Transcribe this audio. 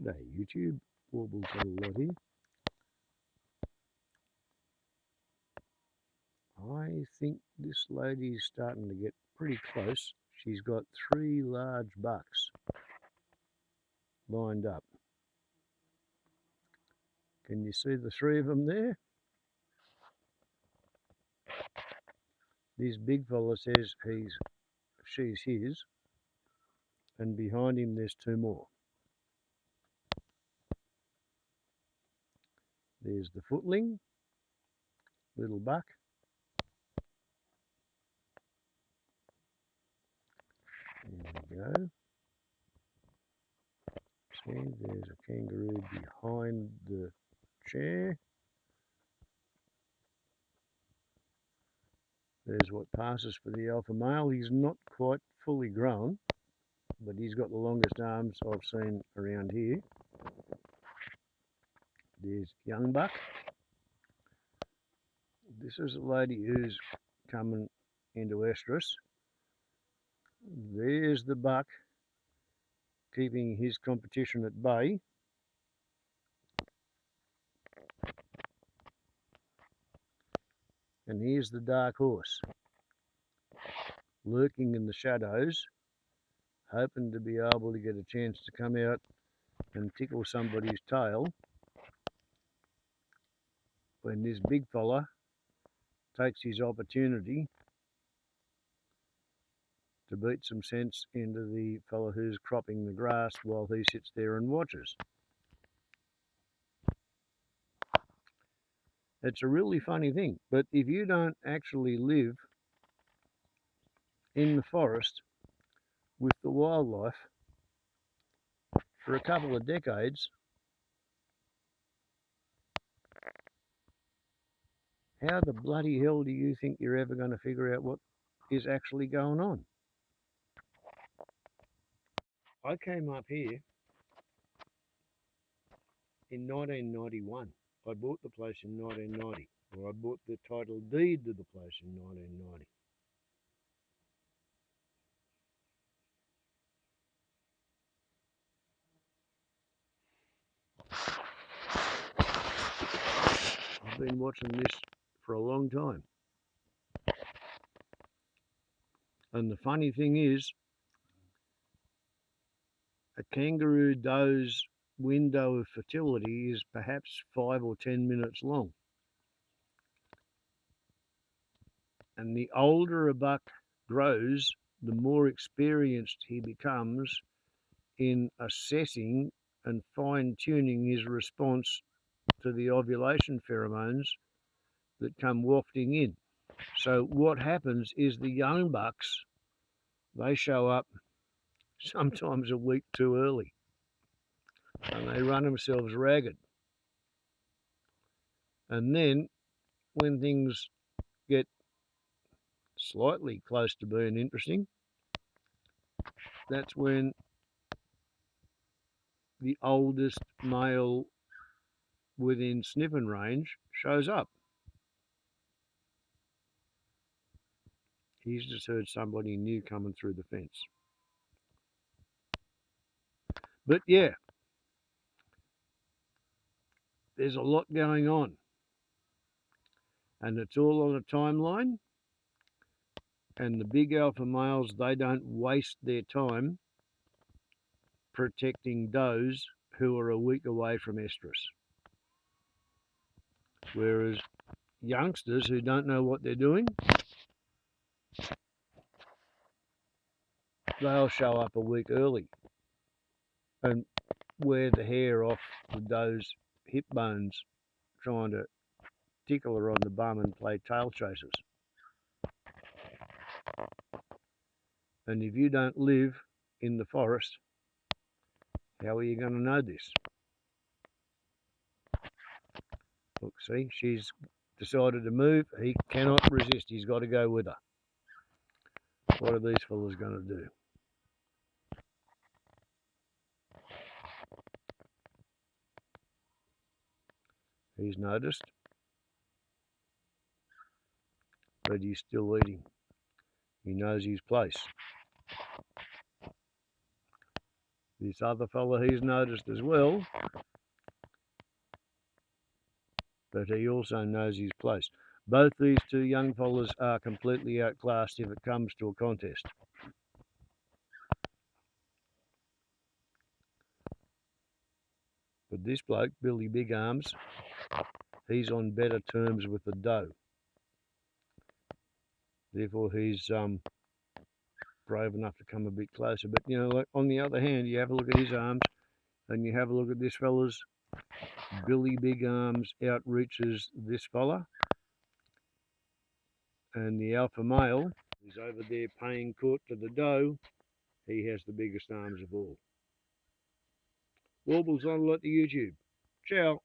G'day YouTube, Warbles a lot here. I think this lady's starting to get pretty close. She's got 3 large bucks lined up. Can you see the 3 of them there? This big fella says she's his, and behind him there's 2 more. There's the footling, little buck. There we go. See, there's a kangaroo behind the chair. There's what passes for the alpha male. He's not quite fully grown, but he's got the longest arms I've seen around here. There's young buck. This is a lady who's coming into estrus. There's the buck keeping his competition at bay. And here's the dark horse, lurking in the shadows, hoping to be able to get a chance to come out and tickle somebody's tail when this big fella takes his opportunity to beat some sense into the fella who's cropping the grass while he sits there and watches. It's a really funny thing, but if you don't actually live in the forest with the wildlife for a couple of decades, how the bloody hell do you think you're ever going to figure out what is actually going on? I came up here in 1991. I bought the place in 1990, or I bought the title deed to the place in 1990. I've been watching this for a long time. And the funny thing is, a kangaroo doe's window of fertility is perhaps 5 or 10 minutes long. And the older a buck grows, the more experienced he becomes in assessing and fine-tuning his response to the ovulation pheromones that come wafting in. So what happens is the young bucks, they show up sometimes a week too early and they run themselves ragged. And then when things get slightly close to being interesting, that's when the oldest male within sniffing range shows up. He's just heard somebody new coming through the fence. But yeah, there's a lot going on. And it's all on a timeline. And the big alpha males, they don't waste their time protecting does who are a week away from estrus. Whereas youngsters who don't know what they're doing, they'll show up a week early and wear the hair off the doe's hip bones, trying to tickle her on the bum and play tail chasers. And if you don't live in the forest, how are you going to know this? Look, see, she's decided to move. He cannot resist. He's got to go with her. What are these fellas going to do? He's noticed, but he's still eating. He knows his place. This other fella he's noticed as well, but he also knows his place. Both these two young fellas are completely outclassed if it comes to a contest. But this bloke, Billy Big Arms, he's on better terms with the doe. Therefore, he's brave enough to come a bit closer. But, like on the other hand, you have a look at his arms and you have a look at this fella's. Billy Big Arms outreaches this fella. And the alpha male is over there paying court to the doe. He has the biggest arms of all. Warbles on a lot to YouTube. Ciao.